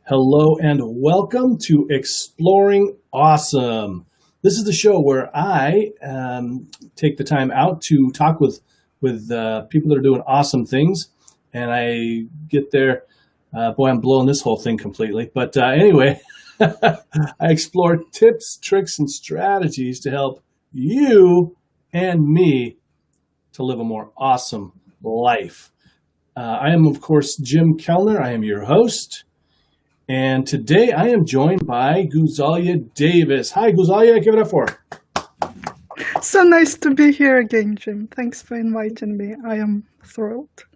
Hello and welcome to Exploring Awesome. This is the show where I take the time out to talk with people that are doing awesome things, and I get there. Boy, I'm blowing this whole thing completely. But anyway, I explore tips, tricks, and strategies to help you and me to live a more awesome life. I am, of course, Jim Kellner. I am your host. And today I am joined by Guzalia Davis. Hi, Guzalia. Give it up for her. So nice to be here again, Jim. Thanks for inviting me. I am thrilled.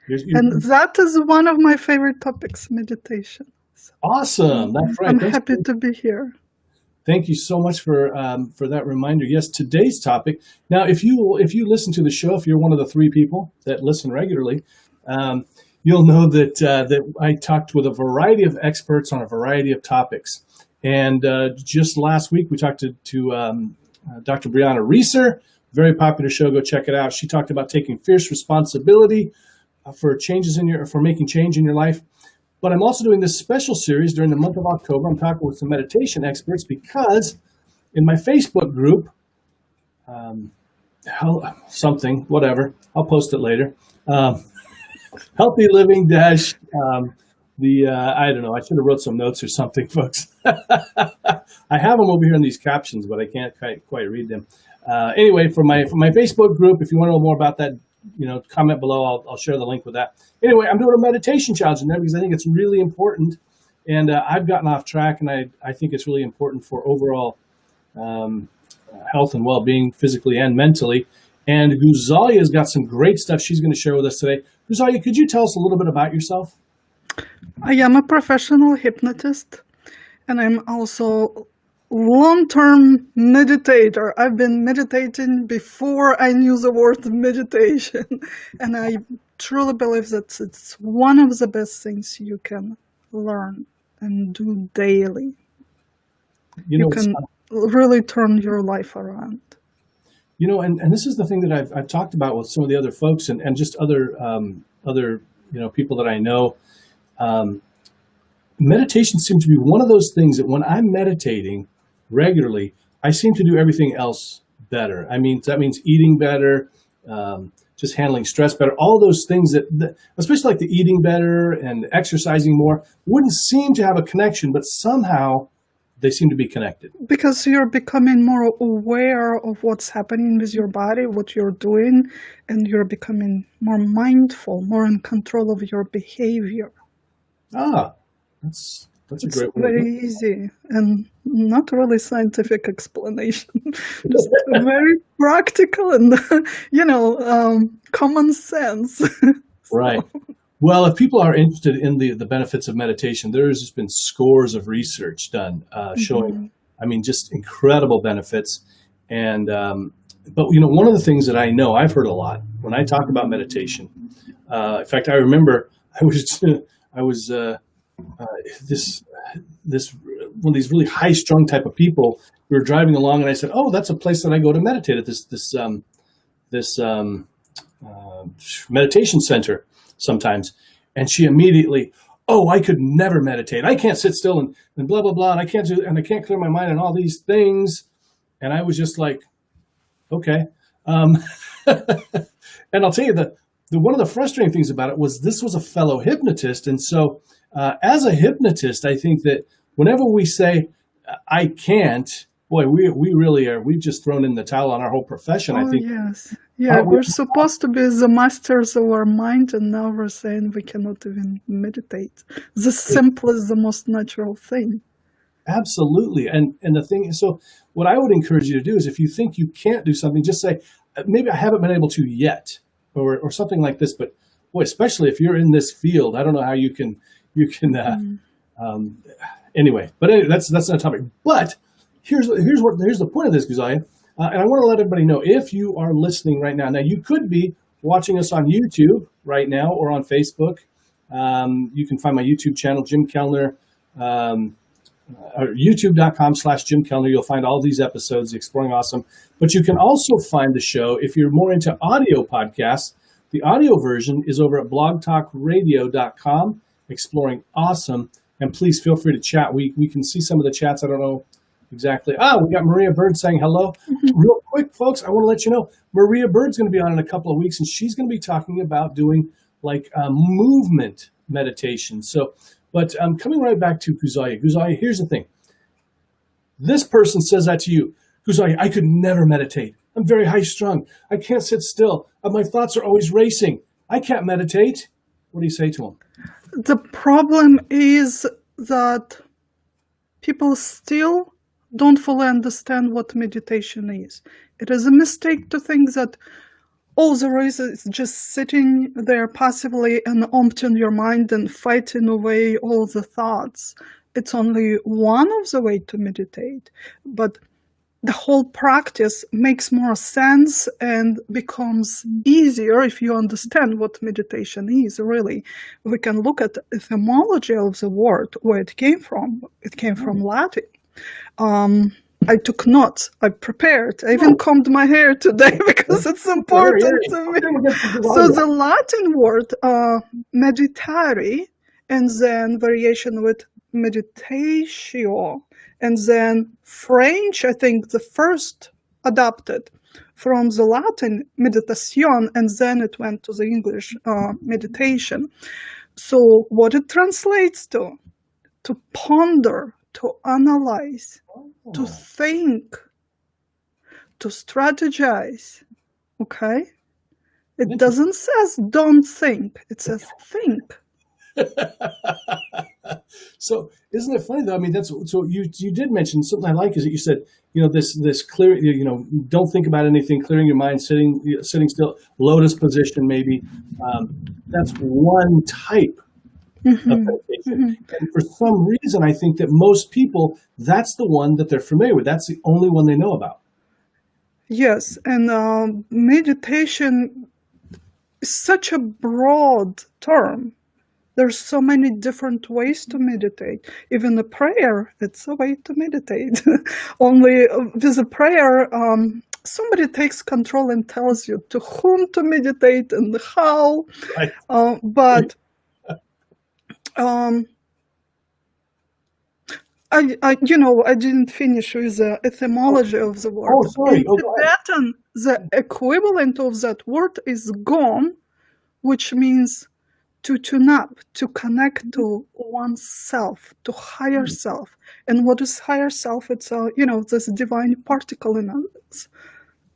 And that is one of my favorite topics, meditation. So awesome. That's right. I'm happy to be here. Thank you so much for that reminder. Yes, today's topic. Now, if you listen to the show, if you're one of the 3 people that listen regularly, you'll know that I talked with a variety of experts on a variety of topics. And just last week, we talked to Dr. Brianna Reeser, very popular show. Go check it out. She talked about taking fierce responsibility for making change in your life. But I'm also doing this special series during the month of October. I'm talking with some meditation experts because in my Facebook group, whatever, I'll post it later. Healthy Living dash I don't know. I should have wrote some notes or something, folks. I have them over here in these captions, but I can't quite read them. Anyway, for my Facebook group, if you want to know more about that, comment below. I'll share the link with that. Anyway, I'm doing a meditation challenge in there because I think it's really important, and I've gotten off track, and I think it's really important for overall health and well-being, physically and mentally. And Guzalia's got some great stuff she's going to share with us today. Guzalia, could you tell us a little bit about yourself? I am a professional hypnotist, and I'm also long-term meditator. I've been meditating before I knew the word meditation, and I truly believe that it's one of the best things you can learn and do daily. You can really turn your life around. And this is the thing that I've talked about with some of the other folks and just other people that I know. Meditation seems to be one of those things that when I'm meditating regularly, I seem to do everything else better. I mean, that means eating better, just handling stress better, all those things that, especially like the eating better and exercising more, wouldn't seem to have a connection, but somehow they seem to be connected. Because you're becoming more aware of what's happening with your body, what you're doing, and you're becoming more mindful, more in control of your behavior. That's a great one. Very easy and not really scientific explanation. Just very practical and, common sense. Right. Well, if people are interested in the benefits of meditation, there has just been scores of research done showing, just incredible benefits. And but one of the things that I know I've heard a lot when I talk about meditation. In fact, I remember I was this one of these really high strung type of people. We were driving along, and I said, "Oh, that's a place that I go to meditate at this meditation center." Sometimes. And she immediately, I could never meditate. I can't sit still and blah, blah, blah. And I can't clear my mind on all these things. And I was just like, okay. And I'll tell you that one of the frustrating things about it was this was a fellow hypnotist. And so as a hypnotist, I think that whenever we say, I can't, boy, we really are. We've just thrown in the towel on our whole profession, I think. Yes. Yeah, we're supposed to be the masters of our mind, and now we're saying we cannot even meditate. The simplest, the most natural thing. Absolutely. And the thing is, so what I would encourage you to do is if you think you can't do something, just say, maybe I haven't been able to yet, or something like this. But boy, especially if you're in this field, I don't know how you can anyway, but anyway, that's not a topic. But here's the point of this, Guzalia. And I want to let everybody know, if you are listening right now, you could be watching us on YouTube right now or on Facebook. You can find my YouTube channel, Jim Kellner, youtube.com/Jim Kellner. You'll find all these episodes, Exploring Awesome. But you can also find the show, if you're more into audio podcasts, the audio version is over at blogtalkradio.com, Exploring Awesome. And please feel free to chat. We can see some of the chats. I don't know exactly. We got Maria Bird saying hello. Real quick, folks, I want to let you know Maria Bird's going to be on in a couple of weeks, and she's going to be talking about doing like movement meditation. So, but coming right back to Guzalia. Guzalia, here's the thing. This person says that to you. Guzalia, I could never meditate. I'm very high strung. I can't sit still. My thoughts are always racing. I can't meditate. What do you say to him? The problem is that people still don't fully understand what meditation is. It is a mistake to think that all there is just sitting there passively and emptying your mind and fighting away all the thoughts. It's only one of the ways to meditate, but the whole practice makes more sense and becomes easier if you understand what meditation is, really. We can look at the etymology of the word, where it came from. It came from Latin. I took notes. I prepared. I even combed my hair today because it's important to me. So the Latin word, meditare, and then variation with meditatio, and then French, I think the first adapted from the Latin meditation, and then it went to the English meditation. So what it translates to ponder, to analyze, to think, to strategize, okay? It doesn't say don't think, it says think. So isn't it funny though? I mean, that's so you did mention something I like is that you said, this clear, don't think about anything, clearing your mind, sitting still, lotus position maybe. That's one type of meditation. And for some reason, I think that most people, that's the one that they're familiar with. That's the only one they know about. Yes, and meditation is such a broad term. There's so many different ways to meditate. Even a prayer, it's a way to meditate. Only with a prayer, somebody takes control and tells you to whom to meditate and how. Right. I didn't finish with the etymology of the word. Oh, sorry. In Tibetan, the equivalent of that word is gom, which means to tune up, to connect to oneself, to higher self. And what is higher self? It's this divine particle in us.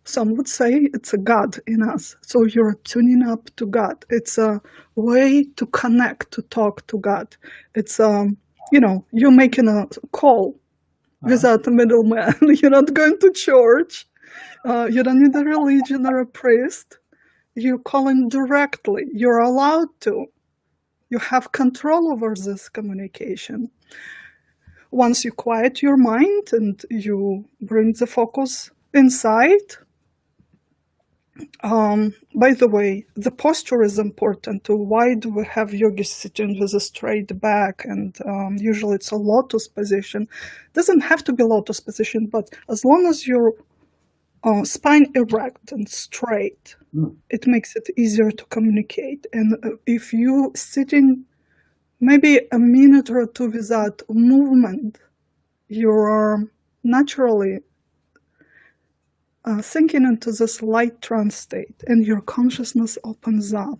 Some would say it's a God in us. So you're tuning up to God. It's a way to connect, to talk to God. It's you're making a call without a middleman. You're not going to church. You don't need a religion or a priest. You're calling directly. You're allowed to. You have control over this communication. Once you quiet your mind and you bring the focus inside, by the way, the posture is important too. Why do we have yogis sitting with a straight back? And usually it's a lotus position. It doesn't have to be lotus position, but as long as your spine erect and straight, it makes it easier to communicate. And if you sitting maybe a minute or two without movement, you're naturally sinking into this light trance state, and your consciousness opens up.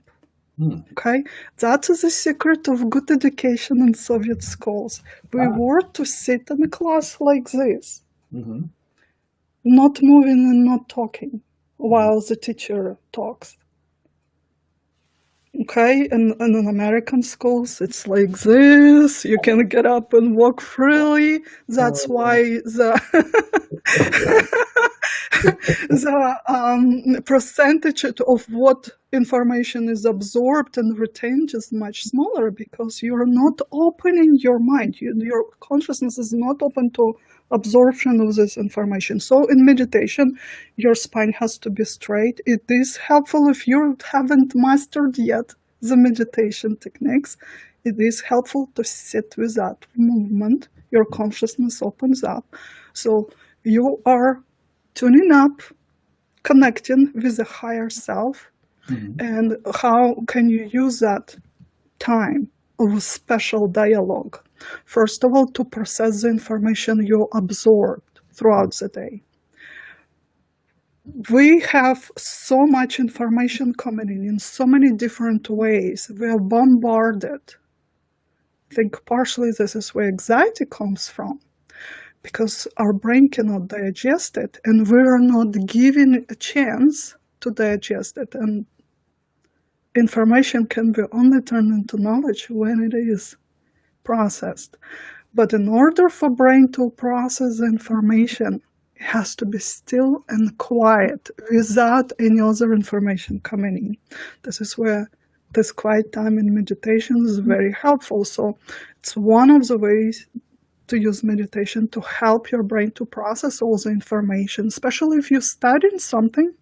Okay, that is the secret of good education in Soviet schools. We were to sit in a class like this, not moving and not talking while the teacher talks. Okay, and in American schools, it's like this. You can get up and walk freely. That's why the percentage of what information is absorbed and retained is much smaller, because you're not opening your mind. Your consciousness is not open to absorption of this information. So in meditation, your spine has to be straight. It is helpful if you haven't mastered yet the meditation techniques. It is helpful to sit without movement. Your consciousness opens up. So you are tuning up, connecting with the higher self. And how can you use that time of special dialogue. First of all, to process the information you absorbed throughout the day. We have so much information coming in so many different ways. We are bombarded. I think partially this is where anxiety comes from, because our brain cannot digest it, and we're not given a chance to digest it. And information can be only turned into knowledge when it is processed. But in order for brain to process the information, it has to be still and quiet without any other information coming in. This is where this quiet time in meditation is very helpful. So it's one of the ways to use meditation to help your brain to process all the information, especially if you're studying something.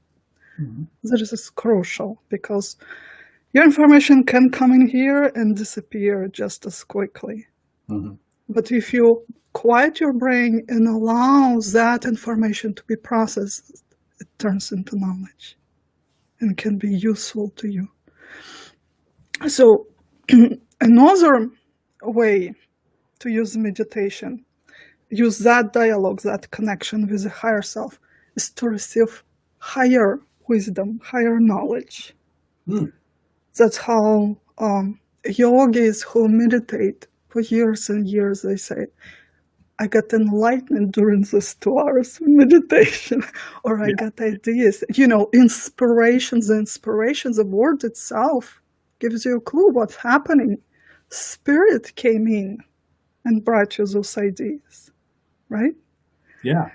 This is crucial, because your information can come in here and disappear just as quickly. But if you quiet your brain and allow that information to be processed, it turns into knowledge and can be useful to you. So another way to use meditation, use that dialogue, that connection with the higher self, is to receive higher wisdom, higher knowledge. That's how yogis who meditate for years and years, they say, I got enlightened during this 2 hours of meditation, or I got ideas. You know, inspirations, the word itself gives you a clue what's happening. Spirit came in and brought you those ideas, right? Yeah.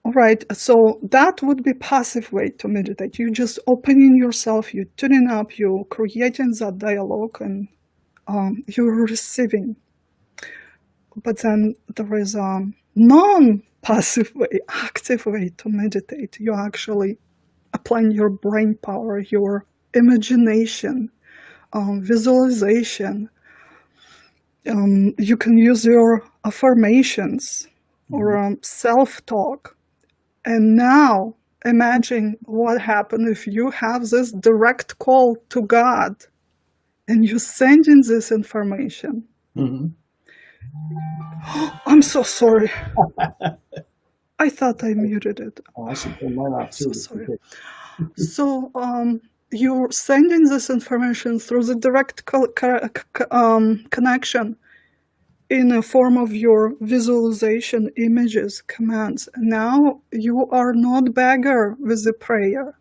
All right, so that would be passive way to meditate. You just opening yourself, you tuning up, you creating that dialogue, and you're receiving. But then there is a non-passive way, active way to meditate. You're actually applying your brain power, your imagination, visualization. You can use your affirmations or self-talk. And now imagine what happens if you have this direct call to God and you send in this information. I'm so sorry. I thought I muted it. Oh, I should turn mine off too. So sorry. So you're sending this information through the direct connection in a form of your visualization, images, commands. Now you are not beggar with the prayer.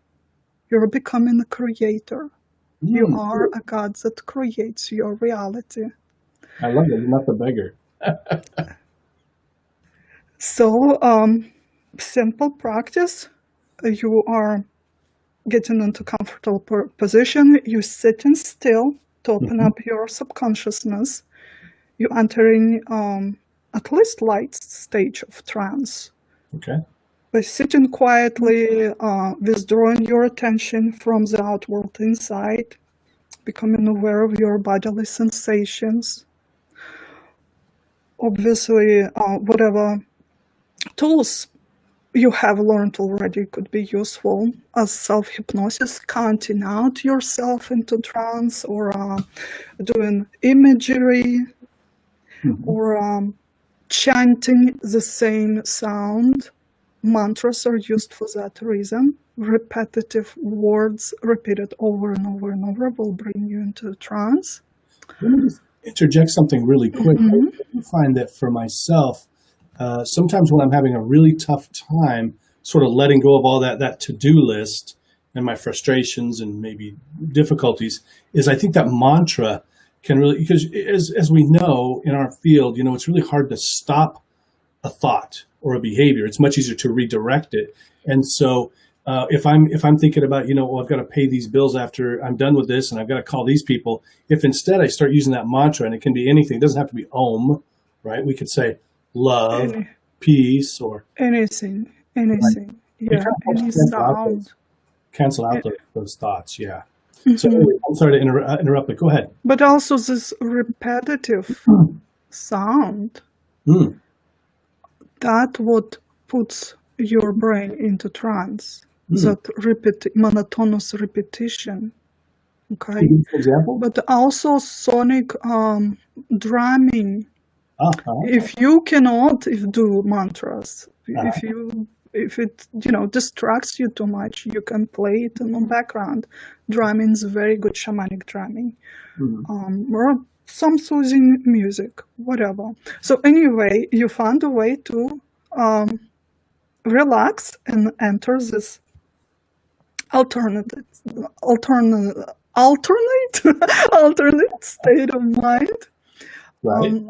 You're becoming a creator. You are a God that creates your reality. I love it. You're not the beggar. So, simple practice. You are getting into comfortable position. You're sitting still to open up your subconsciousness. You're entering at least light stage of trance. Okay. By sitting quietly, withdrawing your attention from the outward inside, becoming aware of your bodily sensations. Obviously, whatever tools you have learned already could be useful, as self-hypnosis, counting out yourself into trance, or doing imagery, or chanting the same sound. Mantras are used for that reason. Repetitive words repeated over and over and over will bring you into trance. Let me just interject something really quick. I find that for myself, sometimes when I'm having a really tough time, sort of letting go of all that to-do list and my frustrations and maybe difficulties, is I think that mantra can really, because as we know in our field, you know, it's really hard to stop a thought or a behavior. It's much easier to redirect it. And so if I'm thinking about, you know, well, I've got to pay these bills after I'm done with this and I've got to call these people, if instead I start using that mantra, and it can be anything, it doesn't have to be Om, right? We could say love, peace, or anything. Right. Yeah, any sound. Cancel out those thoughts. Yeah. So anyway, I'm sorry to interrupt, but go ahead. But also this repetitive sound, that what puts your brain into trance, that monotonous repetition. Okay, Can you give an example? but also sonic drumming. Uh-huh. If you cannot do mantras, Uh-huh. if it distracts you too much, you can play it in the background. Drumming is very good shamanic drumming, Mhm. or some soothing music, whatever. So anyway, you found a way to relax and enter this alternate alternate alternate alternate state of mind, Right.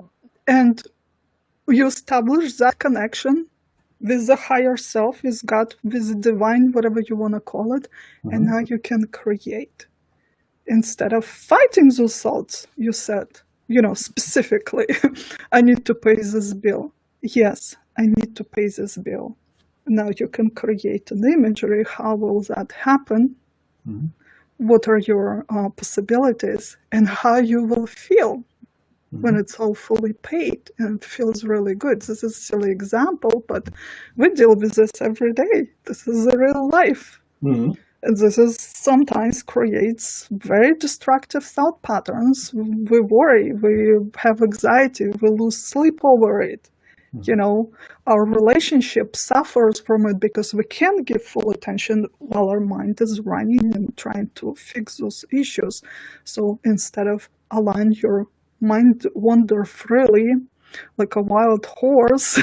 and you establish that connection with the higher self, with God, with the divine, whatever you want to call it, and Mhm. now you can create. Instead of fighting those thoughts, you said, specifically, I need to pay this bill. Yes, I need to pay this bill. Now you can create an imagery. How will that happen? Mhm. What are your possibilities, and how you will feel when Mhm. it's all fully paid and it feels really good. This is a silly example, but we deal with this every day. This is a real life. Mhm. And this is sometimes creates very destructive thought patterns. We worry, we have anxiety, we lose sleep over it. Mhm. Our relationship suffers from it because we can't give full attention while our mind is running and trying to fix those issues. So instead of allowing your mind wander freely like a wild horse,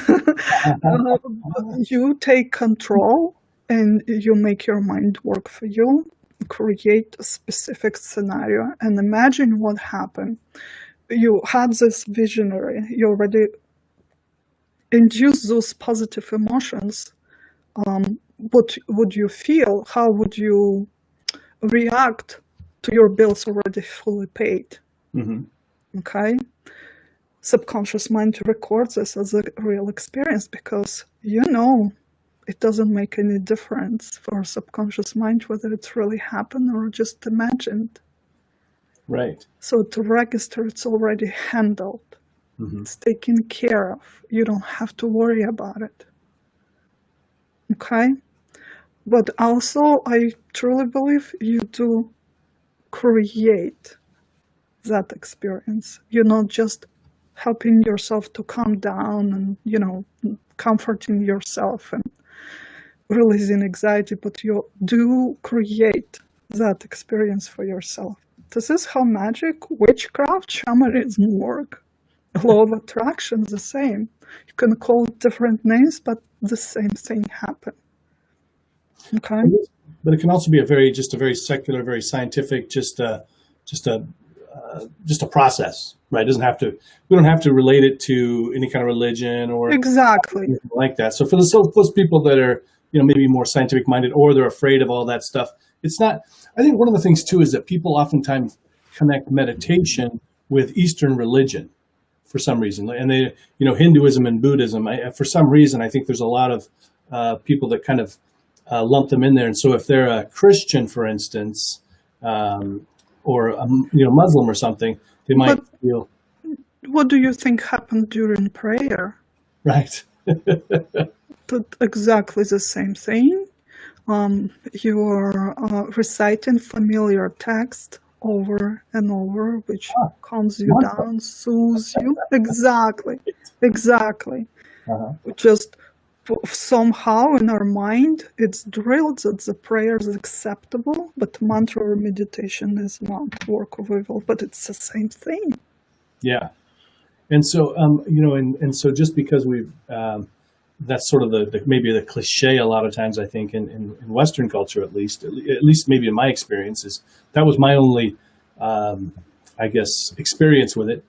you take control and you make your mind work for you. Create a specific scenario and imagine what happened. You had this visionary, you already induce those positive emotions. What would you feel? How would you react to your bills already fully paid? Mhm. Okay. Subconscious mind records this as a real experience because it doesn't make any difference for subconscious mind whether it's really happened or just imagined. Right. So to register, it's already handled. Mhm. It's taken care of. You don't have to worry about it. Okay? But also, I truly believe you do create that experience. You're not just helping yourself to calm down and, comforting yourself and releasing anxiety, but you do create that experience for yourself. This is how magic, witchcraft, shamanism work. Law of attraction is the same. You can call it different names, but the same thing happens. Okay? But it can also be just a very secular, very scientific, just a just a process, right? It doesn't have to. We don't have to relate it to any kind of religion or Exactly. anything like that. So for those people that are maybe more scientific minded or they're afraid of all that stuff, it's not. I think one of the things too is that people oftentimes connect meditation with Eastern religion for some reason, and they Hinduism and Buddhism. For some reason, I think there's a lot of people that kind of lump them in there. And so if they're a Christian, for instance, or a Muslim or something, they might But feel what do you think happened during prayer? right. But exactly the same thing. You are reciting familiar text over and over, which Ah, calms you mantra. down, soothes you. Exactly. Exactly. Uh-huh. Just somehow in our mind, it's drilled that the prayer is acceptable, but mantra or meditation is not work of evil, but it's the same thing. Yeah. And so, and so just because we've, that's sort of maybe the cliche a lot of times, I think, in Western culture, at least maybe in my experience, is that was my only, I guess, experience with it.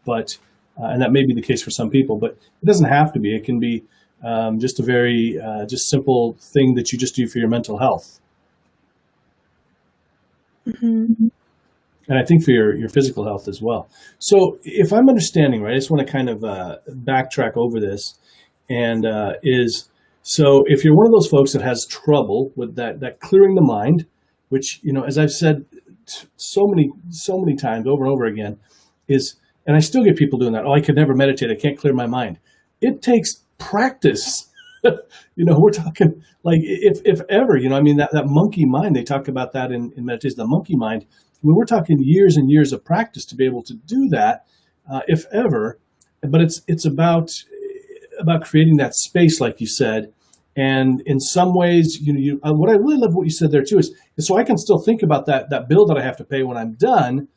But, and that may be the case for some people, but it doesn't have to be. It can be just a very, just simple thing that you just do for your mental health. Mm-hmm. And I think for your physical health as well. So if I'm understanding right, I just want to kind of backtrack over this, and so if you're one of those folks that has trouble with that clearing the mind, which as I've said so many times over and over again, and I still get people doing that. Oh, I could never meditate. I can't clear my mind. It takes practice. We're talking like if ever, I mean, that monkey mind, they talk about that in meditation, the monkey mind. I mean, we're talking years and years of practice to be able to do that, if ever. But it's about creating that space, like you said. And in some ways, what I really love what you said there too is so I can still think about that bill that I have to pay when I'm done.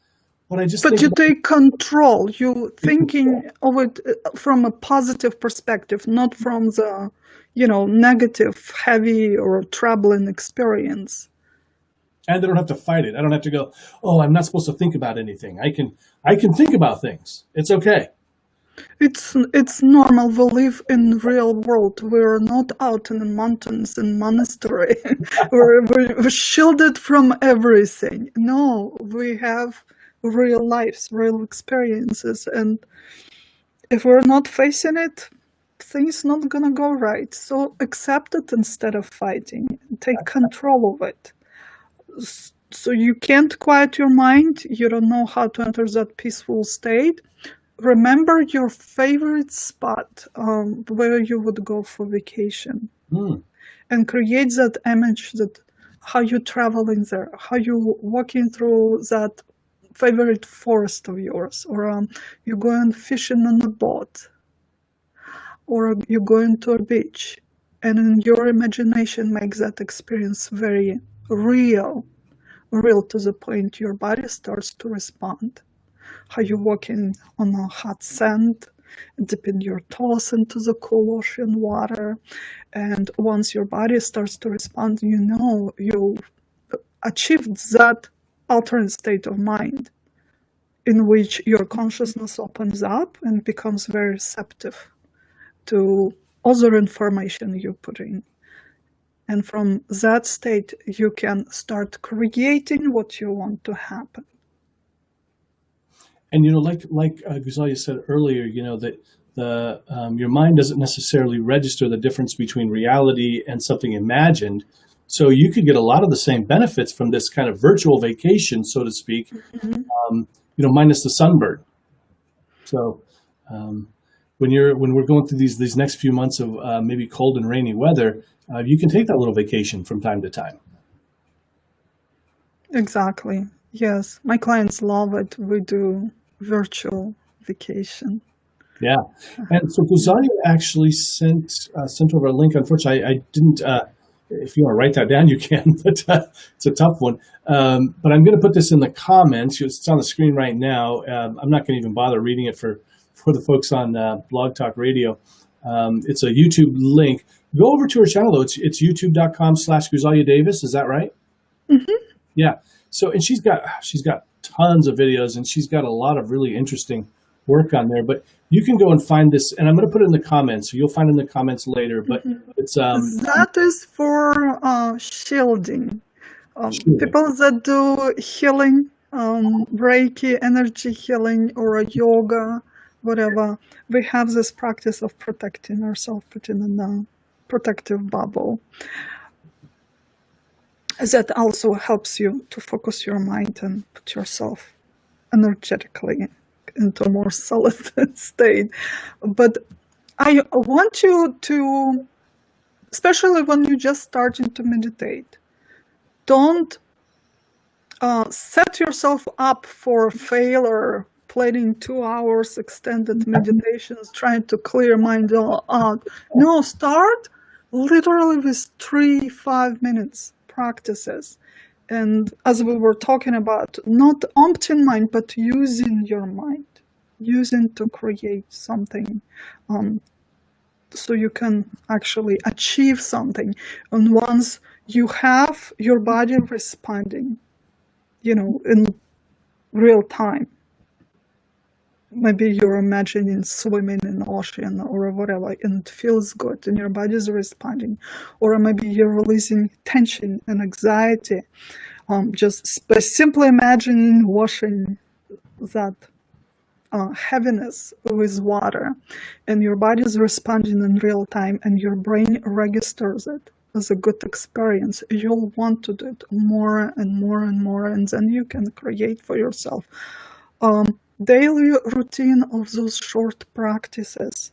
But I just But think you about take control. You thinking of it from a positive perspective, not from the, negative, heavy or troubling experience. and I don't have to fight it. I don't have to go, oh, I'm not supposed to think about anything. I can think about things. It's okay. It's normal. We live in real world. We're not out in the mountains in monastery. we're shielded from everything. No, we have real lives, real experiences, and if we're not facing it, things not gonna go right. So accept it instead of fighting. Take control of it. So you can't quiet your mind. You don't know how to enter that peaceful state. Remember your favorite spot where you would go for vacation, and create that image that how you traveling there, how you walking through that favorite forest of yours, or you're going fishing on a boat, or you're going to a beach, and in your imagination make that experience very real to the point your body starts to respond. How you're walking on a hot sand, dipping your toes into the cool ocean water, and once your body starts to respond, you achieved that alternate state of mind in which your consciousness opens up and becomes very receptive to other information you put in. And from that state, you can start creating what you want to happen. And like Guzalia said earlier, that your mind doesn't necessarily register the difference between reality and something imagined. So you could get a lot of the same benefits from this kind of virtual vacation, so to speak, minus the sunburn. So when we're going through these next few months of maybe cold and rainy weather, you can take that little vacation from time to time. Exactly. Yes, my clients love it. We do virtual vacation. Yeah, and so Guzalia actually sent over a link. Unfortunately, I didn't. If you want to write that down, you can, but it's a tough one. But I'm going to put this in the comments. It's on the screen right now. I'm not going to even bother reading it for the folks on Blog Talk Radio. It's a YouTube link. Go over to her channel though. It's youtube.com/Guzalia Davis. Is that right? Mm-hmm. Yeah. So, and she's got tons of videos, and she's got a lot of really interesting work on there. But you can go and find this, and I'm going to put it in the comments, so you'll find it in the comments later. But it's that is for shielding. People that do healing, Reiki, energy healing, or yoga, whatever. We have this practice of protecting ourselves, putting in a protective bubble. That also helps you to focus your mind and put yourself energetically into a more solid state. But I want you to, especially when you're just starting to meditate, don't set yourself up for failure, planning 2 hours extended meditations, trying to clear mind out. No, start literally with 3-5 minutes practices. And as we were talking about, not emptying mind, but using your mind, using to create something, so you can actually achieve something. And once you have your body responding, in real time, maybe you're imagining swimming in the ocean or whatever, and it feels good and your body is responding. Or maybe you're releasing tension and anxiety, just by simply imagining washing that heaviness with water, and your body is responding in real time, and your brain registers it as a good experience. You'll want to do it more and more and more, and then you can create for yourself daily routine of those short practices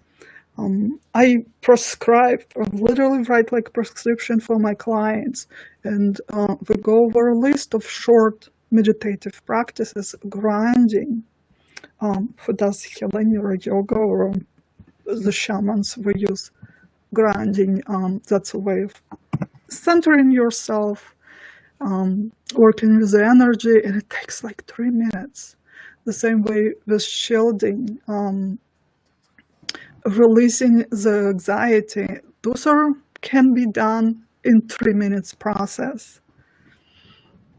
I prescribe, or literally write like prescription for my clients, and we go over a list of short meditative practices, grounding, who does healing or yoga, or the shamans we use grounding. That's a way of centering yourself, working with the energy, and it takes like 3 minutes. The same way with shielding, releasing the anxiety. Those can be done in 3 minutes process.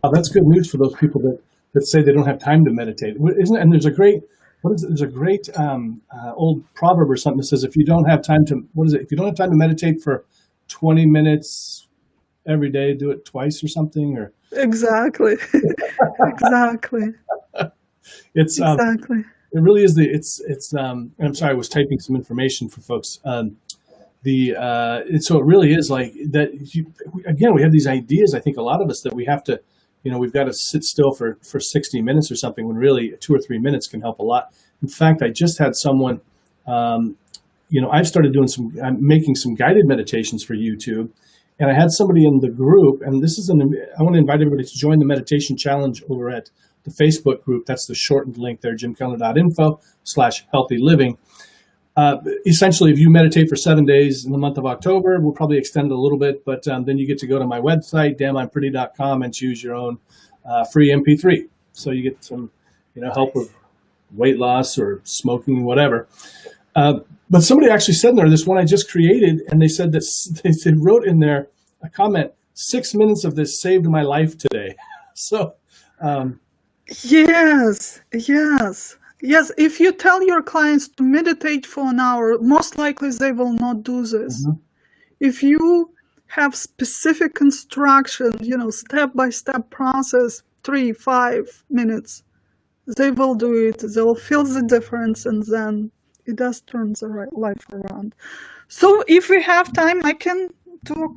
Oh, that's good news for those people that say they don't have time to meditate. Isn't it? And there's a great, what is it? There's a great old proverb or something that says, if you don't have time to, what is it? If you don't have time to meditate for 20 minutes every day, do it twice or something, or Exactly. Exactly. it's, Exactly. it really is and I'm sorry, I was typing some information for folks. So it really is like that. Again, we have these ideas. I think a lot of us that we have to, we've got to sit still for 60 minutes or something, when really 2 or 3 minutes can help a lot. In fact, I just had someone, I've started doing I'm making some guided meditations for YouTube. And I had somebody in the group, and I want to invite everybody to join the meditation challenge over at the Facebook group. That's the shortened link there, jimkellner.info/healthy living. Essentially, if you meditate for 7 days in the month of October, we'll probably extend it a little bit, but then you get to go to my website, damnimepretty.com, and choose your own free MP3. So you get some, help with weight loss or smoking, whatever. But somebody actually said in there, this one I just created, and they said that they wrote in there a comment, 6 minutes of this saved my life today. So, Yes, yes, yes. If you tell your clients to meditate for an hour, most likely they will not do this. mhm. If you have specific instructions, step-by-step process, 3-5 minutes, they will do it. They will feel the difference, and then it does turn the life around. So if we have time, I can do a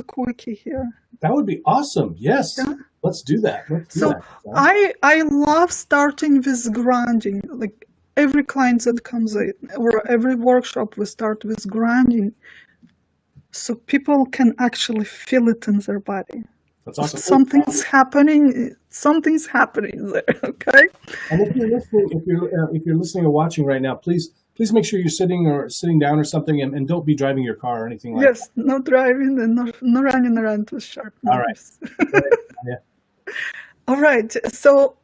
quickie here. That would be awesome. Yes. Yeah. Let's do that. So I love starting with grounding. Like every client that comes in, or every workshop, we start with grounding, so people can actually feel it in their body. That's awesome. Something's happening there. Okay. And if you're listening or watching right now, please make sure you're sitting down or something, and don't be driving your car or anything like that. Yes, no driving and no running around with sharp knives. All right. Yeah. All right. So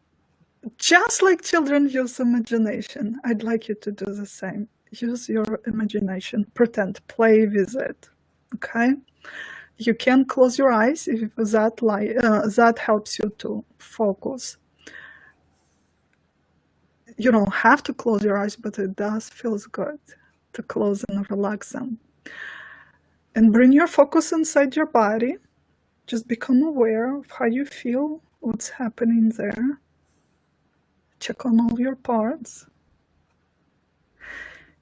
just like children use imagination, I'd like you to do the same. Use your imagination. Pretend. Play with it. Okay? You can close your eyes if that helps you to focus. You don't have to close your eyes, but it does feel good to close and relax them. And bring your focus inside your body. Just become aware of how you feel, what's happening there. Check on all your parts.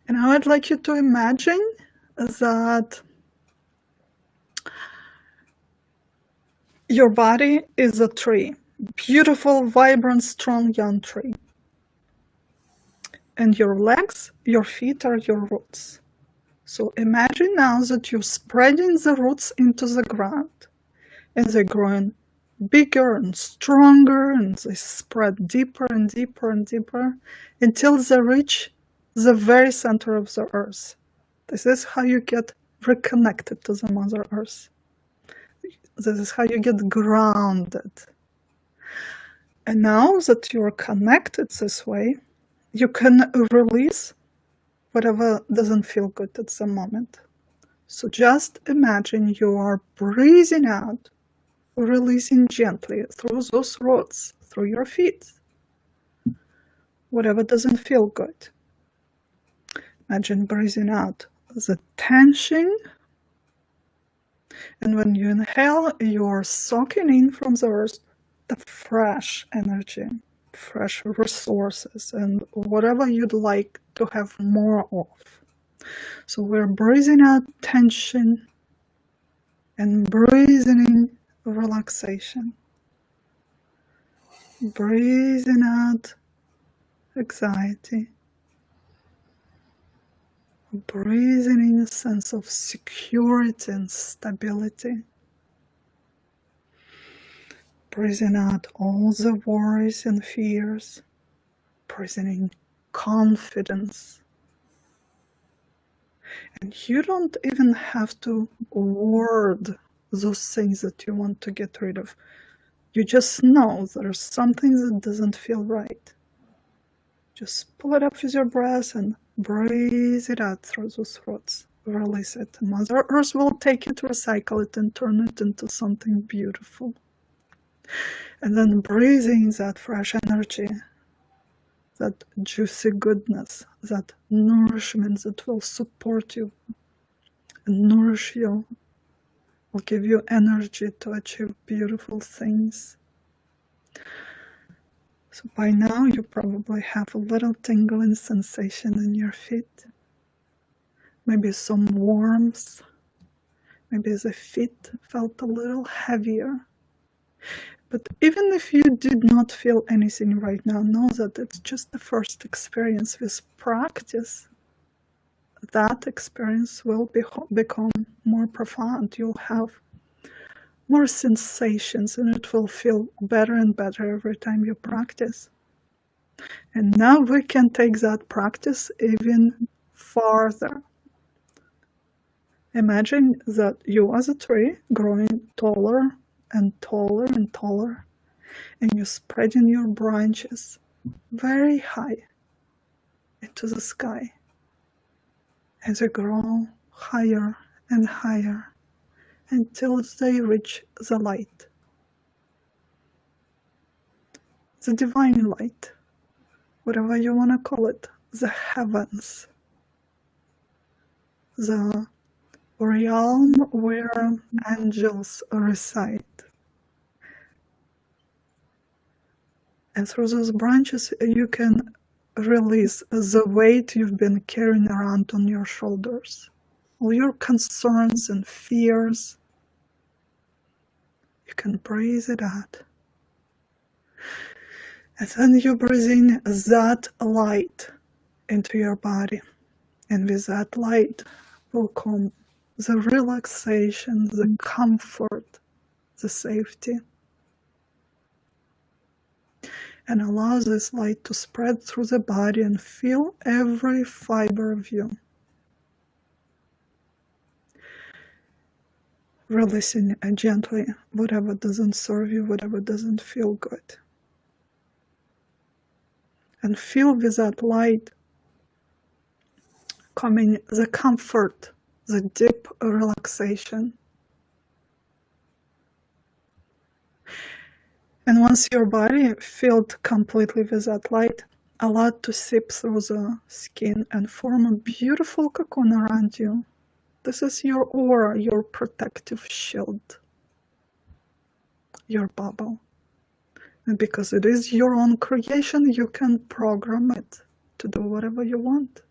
And I would like you to imagine that your body is a tree. Beautiful, vibrant, strong, young tree. And your legs, your feet are your roots. So imagine now that you're spreading the roots into the ground, and they're growing bigger and stronger, and they spread deeper and deeper and deeper until they reach the very center of the earth. This is how you get reconnected to the Mother Earth. This is how you get grounded. And now that you're connected this way, you can release whatever doesn't feel good at the moment. So just imagine you are breathing out, releasing gently through those roots, through your feet, whatever doesn't feel good. Imagine breathing out the tension, and when you inhale, you're soaking in from the earth the fresh energy, fresh resources, and whatever you'd like to have more of. So we're breathing out tension and breathing in relaxation. Breathing out anxiety. breathing in a sense of security and stability. Breathing out all the worries and fears. Breathing in confidence. And you don't even have to word those things that you want to get rid of. You just know there's something that doesn't feel right. Just pull it up with your breath and breathe it out through those throats. Release it. Mother Earth will take it, recycle it, and turn it into something beautiful. And then breathe in that fresh energy, that juicy goodness, that nourishment that will support you and nourish you, will give you energy to achieve beautiful things. So by now you probably have a little tingling sensation in your feet, maybe some warmth, maybe the feet felt a little heavier. But even if you did not feel anything right now, know that it's just the first experience. With practice, that experience will become more profound. You'll have more sensations, and it will feel better and better every time you practice. And now we can take that practice even farther. Imagine that you as a tree growing taller and taller and taller, and you're spreading your branches very high into the sky as they grow higher and higher until they reach the light, the divine light, whatever you want to call it, the heavens, the realm where angels reside. And through those branches, you can release the weight you've been carrying around on your shoulders, all your concerns and fears. You can breathe it out. And then you breathe in that light into your body. And with that light will come the relaxation, the comfort, the safety. And allow this light to spread through the body and feel every fiber of you. Releasing gently whatever doesn't serve you, whatever doesn't feel good. And feel with that light coming the comfort, the deep relaxation. And once your body filled completely with that light, allow it to seep through the skin and form a beautiful cocoon around you. This is your aura, your protective shield, your bubble. And because it is your own creation, you can program it to do whatever you want.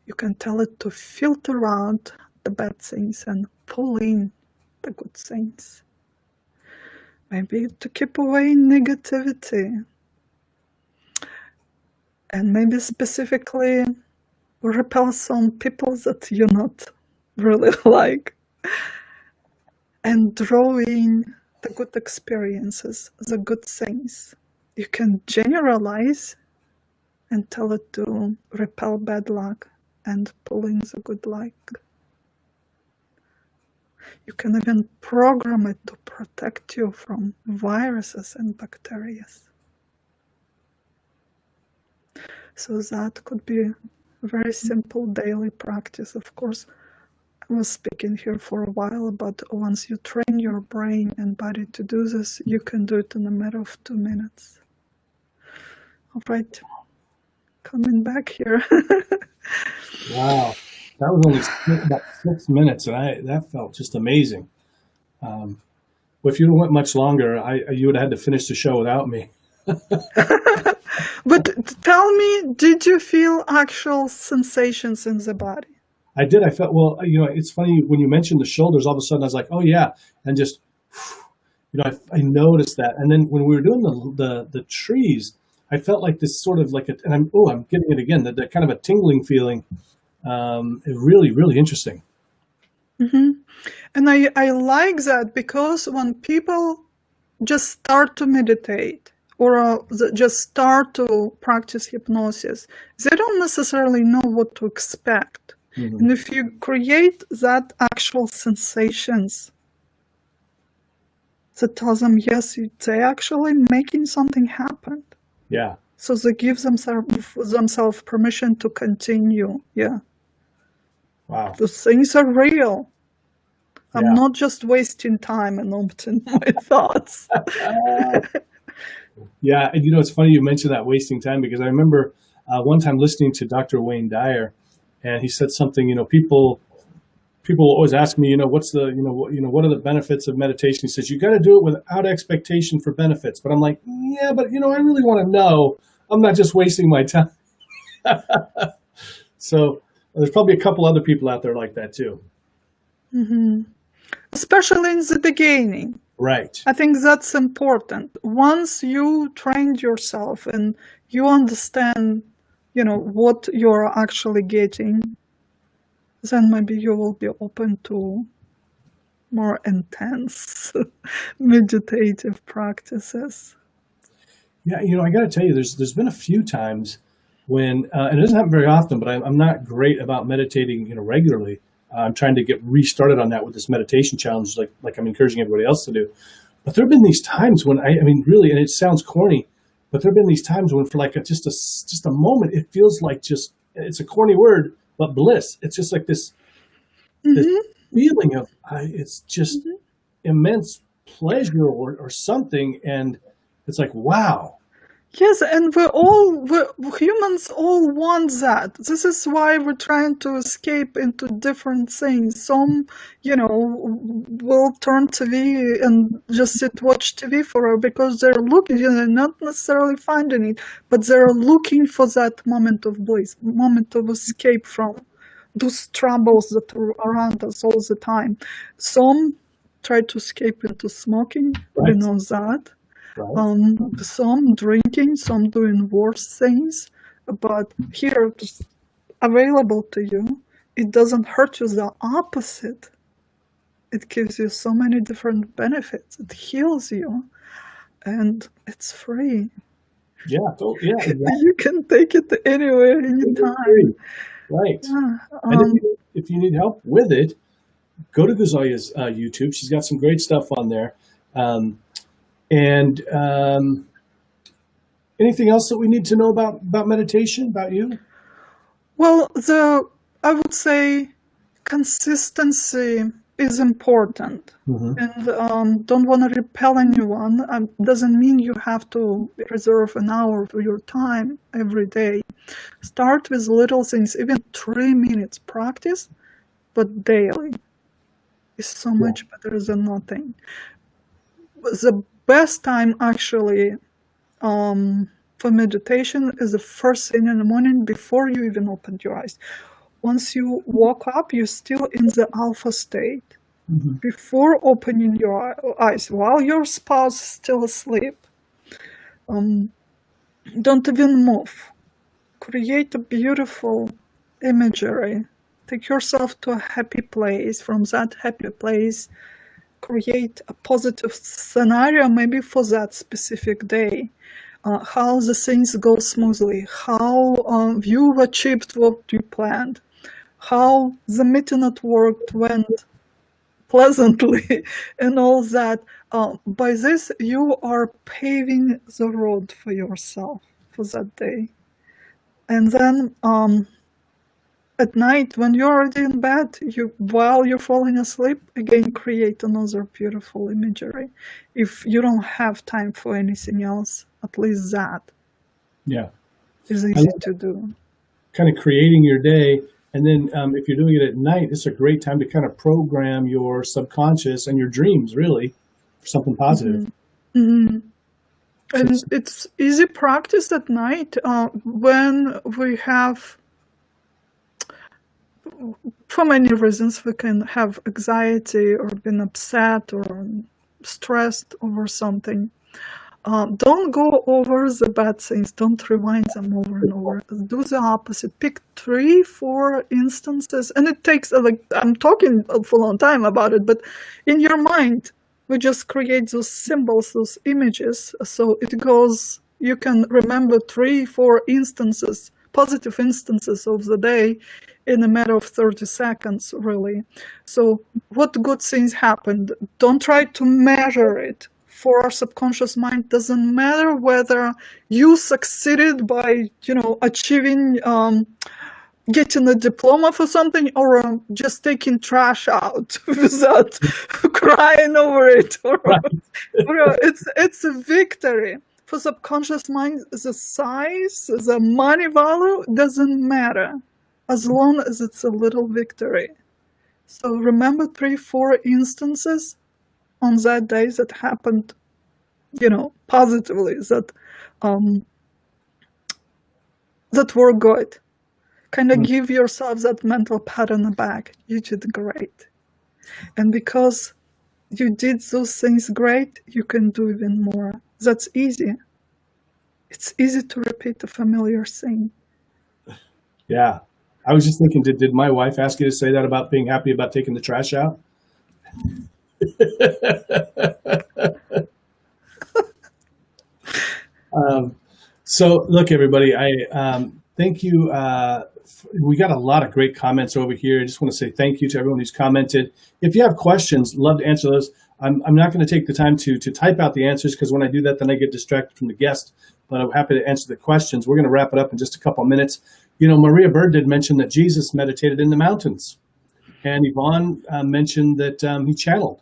You can tell it to filter out the bad things and pull in the good things. Maybe to keep away negativity. And maybe specifically repel some people that you not really like. And draw in the good experiences, the good things. You can generalize and tell it to repel bad luck and pull in the good luck. You can even program it to protect you from viruses and bacteria. So that could be a very simple daily practice. Of course, I was speaking here for a while, but once you train your brain and body to do this, you can do it in a matter of 2 minutes. All right, coming back here. Wow, that was only about 6 minutes, and that felt just amazing. Well, if you went much longer, you would have had to finish the show without me. But tell me, did you feel actual sensations in the body? I did. I felt, well, it's funny when you mentioned the shoulders, all of a sudden I was like, oh yeah. And just, I noticed that. And then when we were doing the trees, I felt like this sort of like and I'm getting it again, that kind of a tingling feeling. Really, really interesting. Hmm. And I like that because when people just start to meditate or just start to practice hypnosis, they don't necessarily know what to expect. Hmm. And if you create that actual sensations that tells them, yes, they're actually making something happen. Yeah. So they give themselves permission to continue. Yeah. Wow. The things are real. I'm Yeah. not just wasting time and opening my thoughts. Yeah. And it's funny you mentioned that wasting time, because I remember one time listening to Dr. Wayne Dyer, and he said something, people always ask me, what's the, what are the benefits of meditation? He says, you got to do it without expectation for benefits. But I'm like, yeah, but I really want to know. I'm not just wasting my time. So there's probably a couple other people out there like that too. Mm-hmm. Especially in the beginning. Right. I think that's important. Once you trained yourself and you understand, what you're actually getting, then maybe you will be open to more intense meditative practices. Yeah, I got to tell you, there's been a few times when, and it doesn't happen very often, but I'm not great about meditating, regularly. I'm trying to get restarted on that with this meditation challenge, like I'm encouraging everybody else to do. But there have been these times when I mean, really, and it sounds corny, but there have been these times when, for like just a moment, it feels like it's a corny word, but bliss. It's just like this Mm-hmm. feeling of it's just Mm-hmm. immense pleasure or something, and it's like, wow. Yes, and humans all want that. This is why we're trying to escape into different things. Some, will turn TV and just watch TV forever because they're looking, not necessarily finding it, but they're looking for that moment of bliss, moment of escape from those troubles that are around us all the time. Some try to escape into smoking. We Right. know that. Right. Some drinking, some doing worse things, but here it's available to you. It doesn't hurt you, the opposite. It gives you so many different benefits. It heals you, and it's free. Yeah. Yeah. Exactly. You can take it anywhere, anytime. Right. Yeah. And if you need help with it, go to Gazalia's YouTube. She's got some great stuff on there. And anything else that we need to know about meditation, about you? Well, I would say consistency is important. Mm-hmm. And don't want to repel anyone. Doesn't mean you have to reserve an hour of your time every day. Start with little things, even 3 minutes practice, but daily is so much better than nothing. The best time actually for meditation is the first thing in the morning before you even open your eyes. Once you woke up, you're still in the alpha state. Mm-hmm. Before opening your eyes, while your spouse is still asleep, don't even move. Create a beautiful imagery. Take yourself to a happy place. From that happy place, create a positive scenario maybe for that specific day. How the things go smoothly, how you achieved what you planned, how the meeting at work went pleasantly, and all that. By this, you are paving the road for yourself for that day. And then at night, when you're already in bed, while you're falling asleep, again create another beautiful imagery. If you don't have time for anything else, at least that is easy to do. Kind of creating your day, and then if you're doing it at night, it's a great time to kind of program your subconscious and your dreams, really, for something positive. Mm-hmm. And it's easy practice at night when we have, for many reasons, we can have anxiety or been upset or stressed over something. don't go over the bad things. Don't rewind them over and over. Do the opposite. Pick 3, 4 instances, and it takes like I'm talking for a long time about it, but in your mind, we just create those symbols, those images, so it goes. You can remember 3, 4 instances, positive instances of the day, in a matter of 30 seconds, really. So, what good things happened? Don't try to measure it. For our subconscious mind, doesn't matter whether you succeeded by, achieving, getting a diploma for something, or just taking trash out without crying over it. It's a victory. For subconscious mind, the size, the money value doesn't matter, as long as it's a little victory. So remember 3, 4 instances on that day that happened, positively, that were good. Kind of give yourself that mental pat on the back. You did great. And because you did those things great, you can do even more. That's easy. It's easy to repeat a familiar thing. Yeah. I was just thinking, did my wife ask you to say that about being happy about taking the trash out? So look, everybody, I thank you. We got a lot of great comments over here. I just want to say thank you to everyone who's commented. If you have questions, love to answer those. I'm not going to take the time to type out the answers, because when I do that, then I get distracted from the guest. But I'm happy to answer the questions. We're going to wrap it up in just a couple of minutes. Maria Bird did mention that Jesus meditated in the mountains, and Yvonne mentioned that he channeled.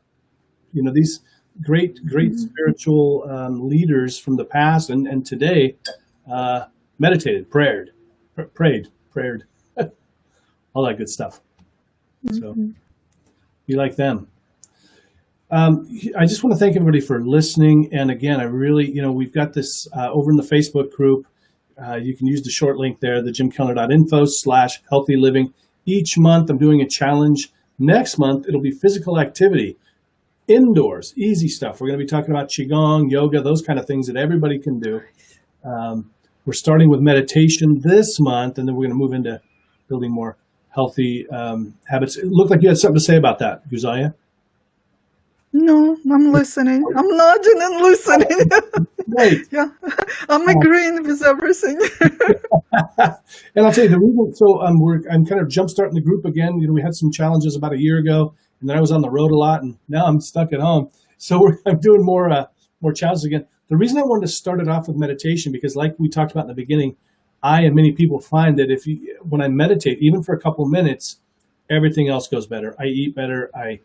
These great spiritual leaders from the past and today meditated, prayed, all that good stuff. So you like them. I just want to thank everybody for listening. And again, I really, we've got this over in the Facebook group. You can use the short link there, the jimkellner.info/healthy living. Each month I'm doing a challenge. Next month, it'll be physical activity, indoors, easy stuff. We're going to be talking about Qigong, yoga, those kind of things that everybody can do. We're starting with meditation this month, and then we're going to move into building more healthy habits. It looked like you had something to say about that, Guzalia. No, I'm listening. I'm nodding and listening. Right. Yeah, I'm agreeing with everything. And I'll tell you the reason. So I'm kind of jumpstarting the group again. We had some challenges about a year ago, and then I was on the road a lot, and now I'm stuck at home. So I'm doing more challenges again. The reason I wanted to start it off with meditation, because like we talked about in the beginning, I and many people find that when I meditate, even for a couple minutes, everything else goes better. I eat better. I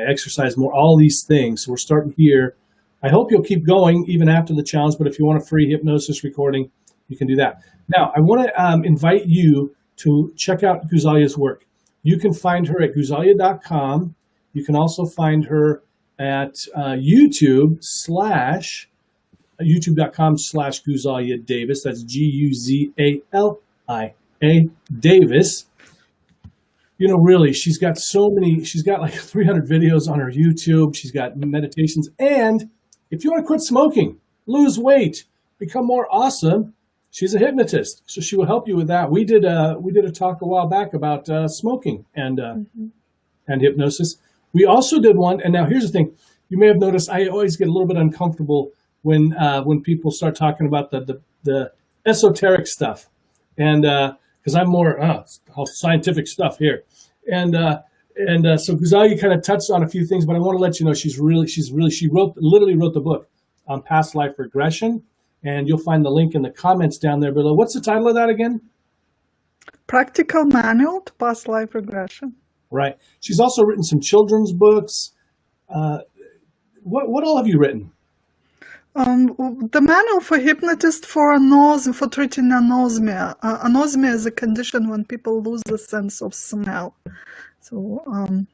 exercise more, all these things. So we're starting here. I hope you'll keep going even after the challenge, but if you want a free hypnosis recording, you can do that. Now, I want to invite you to check out Guzalia's work. You can find her at guzalia.com. You can also find her at youtube.com/Guzalia Davis. That's Guzalia Davis. Really, she's got like 300 videos on her YouTube. She's got meditations. And if you want to quit smoking, lose weight, become more awesome, she's a hypnotist. So she will help you with that. We did a talk a while back about smoking and hypnosis. We also did one. And now here's the thing. You may have noticed I always get a little bit uncomfortable when people start talking about the esoteric stuff. And because I'm more scientific stuff here, and so Guzalia kind of touched on a few things, but I want to let you know she literally wrote the book on past life regression, and you'll find the link in the comments down there below. What's the title of that again? Practical Manual to Past Life Regression. Right. She's also written some children's books. What all have you written? The manual for hypnotists for treating anosmia. Anosmia is a condition when people lose the sense of smell. So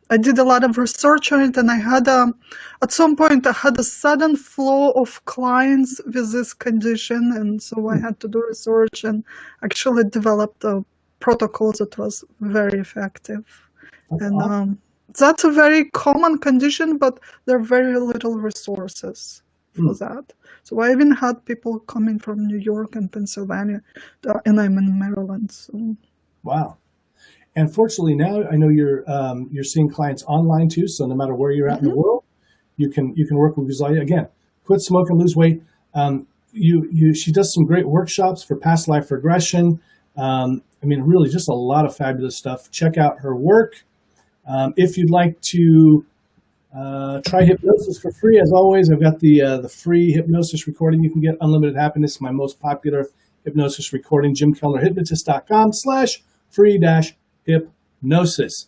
I did a lot of research on it, and I had at some point I had a sudden flow of clients with this condition, and so I had to do research and actually developed a protocol that was very effective. And that's a very common condition, but there are very little resources for that. So I even had people coming from New York and Pennsylvania, and I'm in Maryland. So Wow. And fortunately now I know you're seeing clients online too. So no matter where you're at in the world, you can work with Guzalia. Again, quit smoking, lose weight. She does some great workshops for past life regression. I mean, really just a lot of fabulous stuff. Check out her work. If you'd like to try hypnosis for free, as always, I've got the free hypnosis recording. You can get Unlimited Happiness, my most popular hypnosis recording, jimkellnerhypnotist.com/free-hypnosis.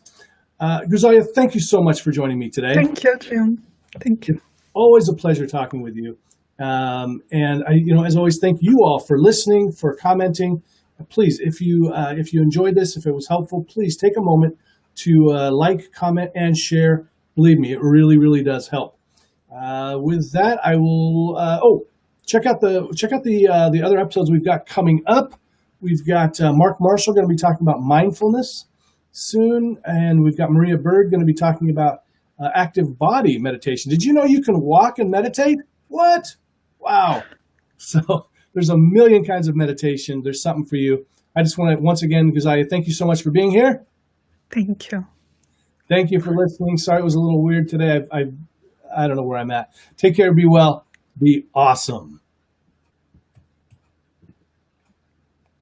Guzalia, thank you so much for joining me today. thank you, Jim. Thank you. Always a pleasure talking with you. And I, as always, thank you all for listening, for commenting. Please, if you enjoyed this, if it was helpful, please take a moment to like, comment, and share. Believe me, it really, really does help. With that, I will. Check out the other episodes we've got coming up. We've got Mark Marshall going to be talking about mindfulness soon, and we've got Maria Bird going to be talking about active body meditation. Did you know you can walk and meditate? What? Wow. So there's a million kinds of meditation. There's something for you. I just want to, once again, Guzalia, thank you so much for being here. Thank you. Thank you for listening. Sorry it was a little weird today. I don't know where I'm at. Take care. Be well. Be awesome.